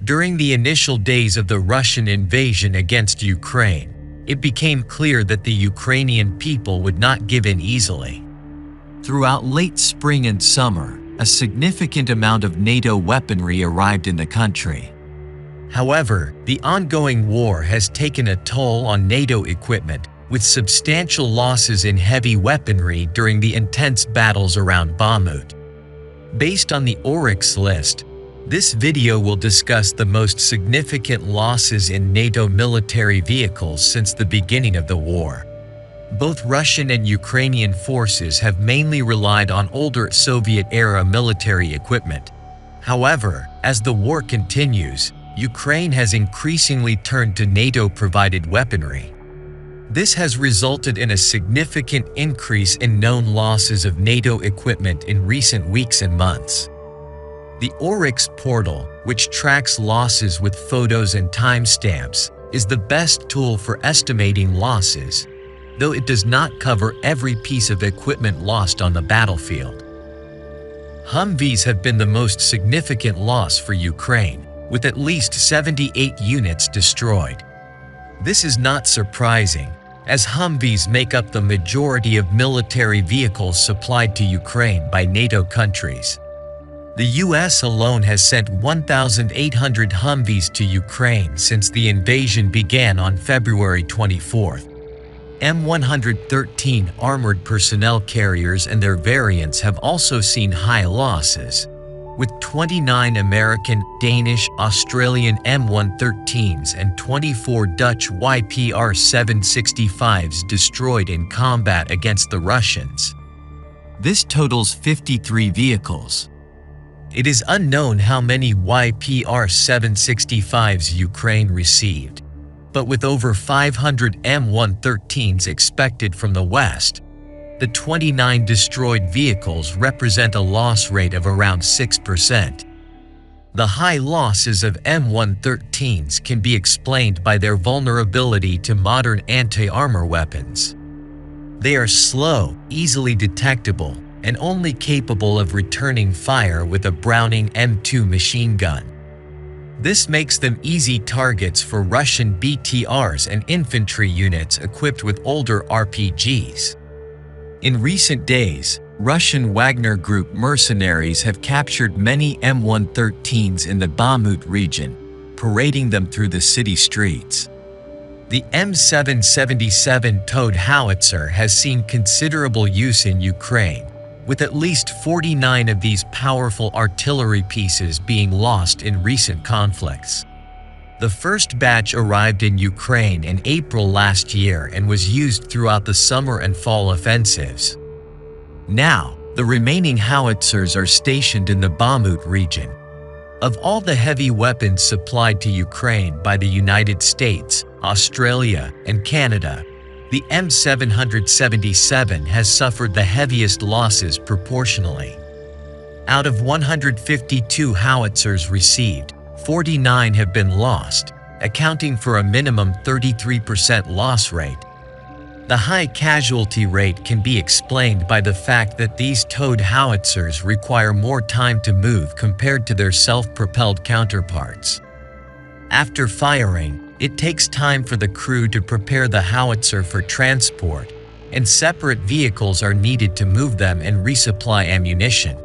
During the initial days of the Russian invasion against Ukraine, it became clear that the Ukrainian people would not give in easily. Throughout late spring and summer, a significant amount of NATO weaponry arrived in the country. However, the ongoing war has taken a toll on NATO equipment, with substantial losses in heavy weaponry during the intense battles around Bakhmut. Based on the Oryx list, this video will discuss the most significant losses in NATO military vehicles since the beginning of the war. Both Russian and Ukrainian forces have mainly relied on older Soviet-era military equipment. However, as the war continues, Ukraine has increasingly turned to NATO-provided weaponry. This has resulted in a significant increase in known losses of NATO equipment in recent weeks and months. The Oryx portal, which tracks losses with photos and timestamps, is the best tool for estimating losses, though it does not cover every piece of equipment lost on the battlefield. Humvees have been the most significant loss for Ukraine, with at least 78 units destroyed. This is not surprising, as Humvees make up the majority of military vehicles supplied to Ukraine by NATO countries. The US alone has sent 1,800 Humvees to Ukraine since the invasion began on February 24. M113 armored personnel carriers and their variants have also seen high losses, with 29 American, Danish, Australian M113s and 24 Dutch YPR-765s destroyed in combat against the Russians. This totals 53 vehicles. It is unknown how many YPR-765s Ukraine received, but with over 500 M113s expected from the West, the 29 destroyed vehicles represent a loss rate of around 6%. The high losses of M113s can be explained by their vulnerability to modern anti-armor weapons. They are slow, easily detectable, and only capable of returning fire with a Browning M2 machine gun. This makes them easy targets for Russian BTRs and infantry units equipped with older RPGs. In recent days, Russian Wagner Group mercenaries have captured many M113s in the Bakhmut region, parading them through the city streets. The M777 towed howitzer has seen considerable use in Ukraine, with at least 49 of these powerful artillery pieces being lost in recent conflicts. The first batch arrived in Ukraine in April last year and was used throughout the summer and fall offensives. Now, the remaining howitzers are stationed in the Bakhmut region. Of all the heavy weapons supplied to Ukraine by the United States, Australia, and Canada, the M777 has suffered the heaviest losses proportionally. Out of 152 howitzers received, 49 have been lost, accounting for a minimum 33% loss rate. The high casualty rate can be explained by the fact that these towed howitzers require more time to move compared to their self-propelled counterparts. After firing, it takes time for the crew to prepare the howitzer for transport, and separate vehicles are needed to move them and resupply ammunition.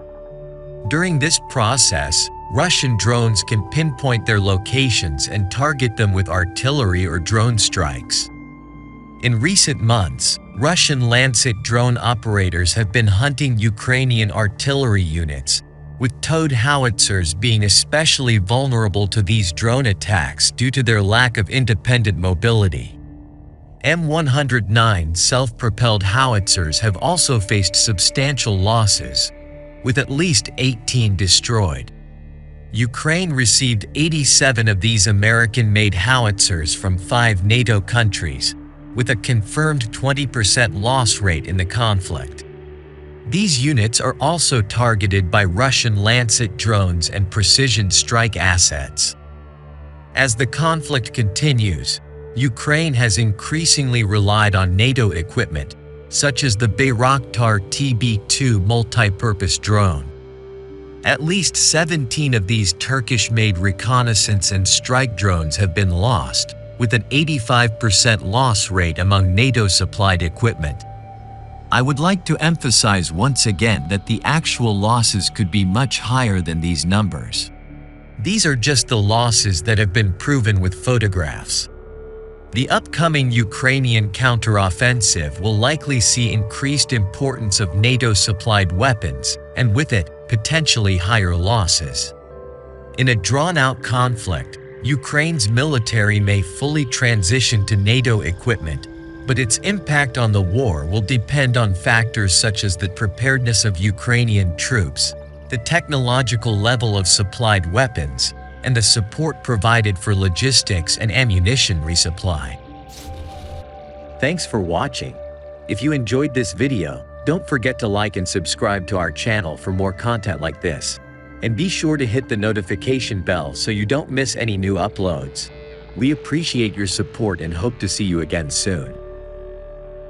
During this process, Russian drones can pinpoint their locations and target them with artillery or drone strikes. In recent months, Russian Lancet drone operators have been hunting Ukrainian artillery units, with towed howitzers being especially vulnerable to these drone attacks due to their lack of independent mobility. M109 self-propelled howitzers have also faced substantial losses, with at least 18 destroyed. Ukraine received 87 of these American-made howitzers from 5 NATO countries, with a confirmed 20% loss rate in the conflict. These units are also targeted by Russian Lancet drones and precision strike assets. As the conflict continues, Ukraine has increasingly relied on NATO equipment, such as the Bayraktar TB2 multi-purpose drone. At least 17 of these Turkish-made reconnaissance and strike drones have been lost, with an 85% loss rate among NATO-supplied equipment. I would like to emphasize once again that the actual losses could be much higher than these numbers. These are just the losses that have been proven with photographs. The upcoming Ukrainian counteroffensive will likely see increased importance of NATO-supplied weapons, and with it, potentially higher losses. In a drawn-out conflict, Ukraine's military may fully transition to NATO equipment, but its impact on the war will depend on factors such as the preparedness of Ukrainian troops, the technological level of supplied weapons, and the support provided for logistics and ammunition resupply. Thanks for watching. If you enjoyed this video, don't forget to like and subscribe to our channel for more content like this. And be sure to hit the notification bell so you don't miss any new uploads. We appreciate your support and hope to see you again soon.